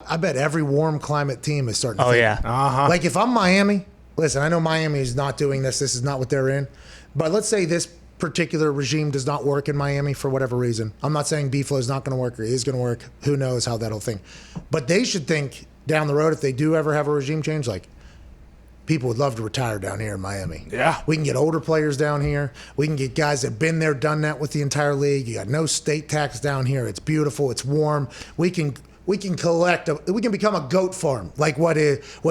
I bet every warm climate team is starting to Oh, think. yeah. Like if I'm Miami, listen, I know Miami is not doing this. This is not what they're in. But let's say this particular regime does not work in Miami for whatever reason. I'm not saying B-Flow is not going to work or is going to work. Who knows how that'll think. But they should think down the road, if they do ever have a regime change, like, people would love to retire down here in Miami. Yeah. We can get older players down here. We can get guys that have been there, done that with the entire league. You got no state tax down here. It's beautiful. It's warm. We can collect. We can become a goat farm, like what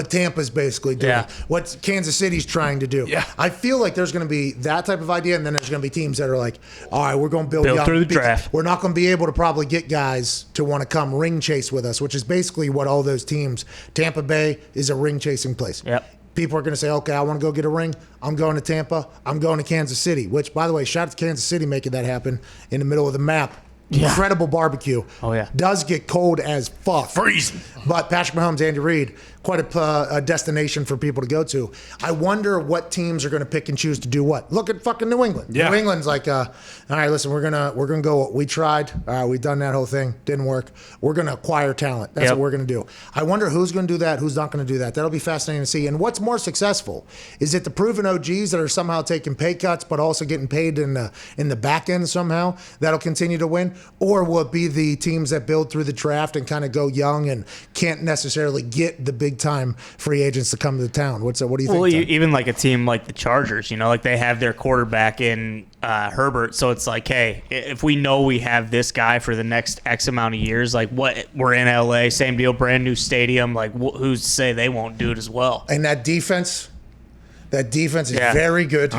Tampa's basically doing. Yeah. What Kansas City's trying to do. Yeah. I feel like there's going to be that type of idea, and then there's going to be teams that are like, all right, we're going to build young, through the draft. We're not going to be able to probably get guys to want to come ring chase with us, which is basically what all those teams. Tampa Bay is a ring chasing place. Yep. People are going to say, okay, I want to go get a ring. I'm going to Tampa. I'm going to Kansas City, which, by the way, shout out to Kansas City making that happen in the middle of the map. Yeah. Incredible barbecue. Oh, yeah. Does get cold as fuck. Freezing. But Patrick Mahomes, Andy Reid, quite a destination for people to go to. I wonder what teams are going to pick and choose to do what. Look at fucking New England. Yeah. New England's like, all right, listen, we're gonna go. We tried. We've done that whole thing. Didn't work. We're going to acquire talent. That's what we're going to do. I wonder who's going to do that. Who's not going to do that. That'll be fascinating to see. And what's more successful? Is it the proven OGs that are somehow taking pay cuts but also getting paid in the back end somehow that'll continue to win, or will it be the teams that build through the draft and kind of go young and can't necessarily get the big time free agents to come to town? What do you think? Well, Tom? even like a team like the Chargers, like they have their quarterback in Herbert, so it's like, hey, if we know we have this guy for the next X amount of years, like what we're in LA, same deal, brand new stadium, like who's to say they won't do it as well? And that defense is very good.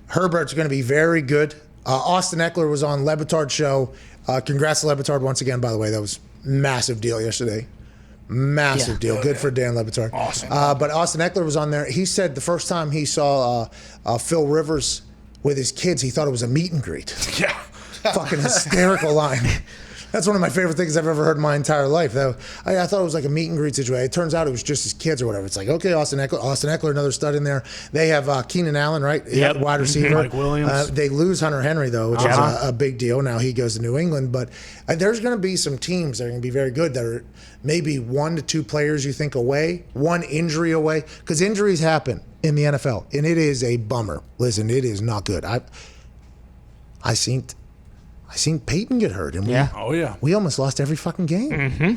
Herbert's going to be very good. Austin Eckler was on Le Batard's show. Congrats to Le Batard once again, by the way. That was massive deal yesterday. Massive deal. Good for Dan Le Batard. Awesome. But Austin Eckler was on there. He said the first time he saw Phil Rivers with his kids, he thought it was a meet and greet. Yeah. Fucking hysterical line. That's one of my favorite things I've ever heard in my entire life. Though I thought it was like a meet and greet situation. It turns out it was just his kids or whatever. It's like, okay, Austin Eckler, another stud in there. They have Keenan Allen, right? Yep. Wide receiver. Mike Williams. They lose Hunter Henry, though, which is a big deal. Now he goes to New England. But there's going to be some teams that are going to be very good that are maybe 1 to 2 players you think away, 1 injury away. Because injuries happen in the NFL, and it is a bummer. Listen, it is not good. I seen Peyton get hurt, and we almost lost every fucking game. Mm-hmm.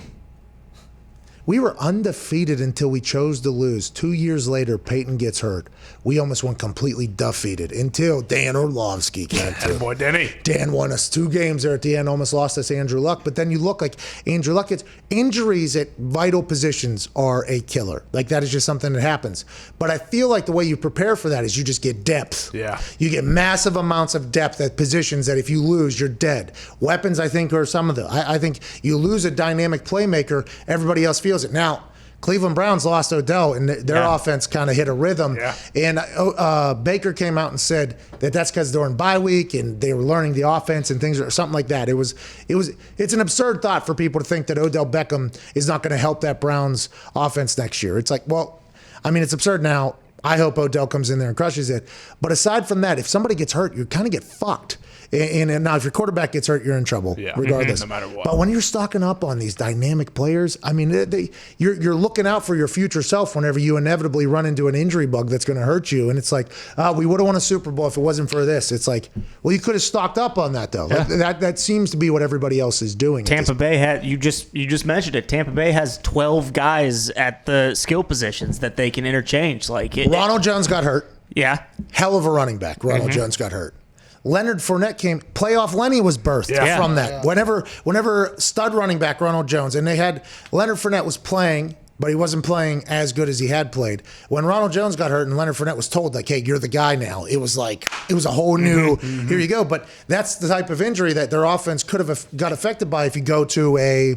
We were undefeated until we chose to lose. 2 years later, Peyton gets hurt. We almost went completely defeated until Dan Orlovsky came through. Boy, Denny. Dan won us 2 games there at the end, almost lost us Andrew Luck. But then you look like Andrew Luck gets injuries at vital positions are a killer. Like that is just something that happens. But I feel like the way you prepare for that is you just get depth. Yeah. You get massive amounts of depth at positions that if you lose, you're dead. Weapons, I think, are some of them. I think you lose a dynamic playmaker, everybody else feels it. Now, Cleveland Browns lost Odell, and their offense kind of hit a rhythm. Yeah. And Baker came out and said that that's because they're in bye week and they were learning the offense and things or something like that. It's an absurd thought for people to think that Odell Beckham is not going to help that Browns offense next year. It's like, well, I mean, it's absurd now. I hope Odell comes in there and crushes it. But aside from that, if somebody gets hurt, you kind of get fucked. And now if your quarterback gets hurt, you're in trouble, regardless. No matter what. But when you're stocking up on these dynamic players, I mean, you're looking out for your future self whenever you inevitably run into an injury bug that's going to hurt you. And it's like, we would have won a Super Bowl if it wasn't for this. It's like, well, you could have stocked up on that, though. Yeah. That seems to be what everybody else is doing. Tampa Bay had you just mentioned it. Tampa Bay has 12 guys at the skill positions that they can interchange. Ronald Jones got hurt. Yeah. Hell of a running back. Ronald Jones got hurt. Leonard Fournette came. Playoff Lenny was birthed from that. Yeah. Whenever stud running back Ronald Jones, and they had Leonard Fournette was playing, but he wasn't playing as good as he had played. When Ronald Jones got hurt and Leonard Fournette was told, like, hey, you're the guy now, it was a whole new, here you go. But that's the type of injury that their offense could have got affected by if you go to a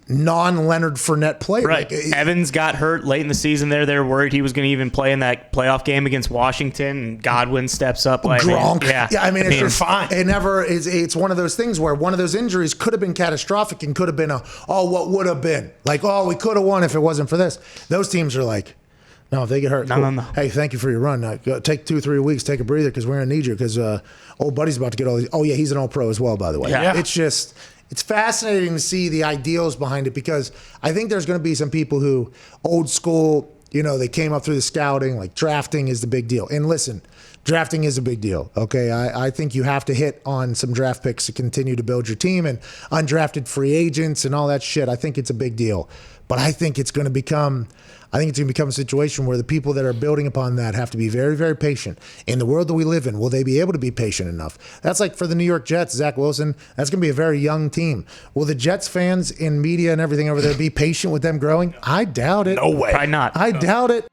non-Leonard Fournette player. Right. Evans got hurt late in the season there. They were worried he was going to even play in that playoff game against Washington, and Godwin steps up. Gronk. I mean, it's fine. It never is. It's one of those things where one of those injuries could have been catastrophic and could have been what would have been. Like, we could have won if it wasn't for this. Those teams are like, no, if they get hurt, no. Hey, thank you for your run. Now, go take 2-3 weeks, take a breather because we're going to need you because old buddy's about to get all these. Oh, yeah, he's an all-pro as well, by the way. Yeah. It's just, it's fascinating to see the ideals behind it, because I think there's going to be some people who old school, they came up through the scouting, like drafting is the big deal. And listen, drafting is a big deal. Okay. I think you have to hit on some draft picks to continue to build your team, and undrafted free agents and all that shit. I think it's a big deal, but I think it's going to become a situation where the people that are building upon that have to be very, very patient. In the world that we live in, will they be able to be patient enough? That's like for the New York Jets, Zach Wilson, that's going to be a very young team. Will the Jets fans in media and everything over there be patient with them growing? I doubt it. No way. Probably not. I doubt it.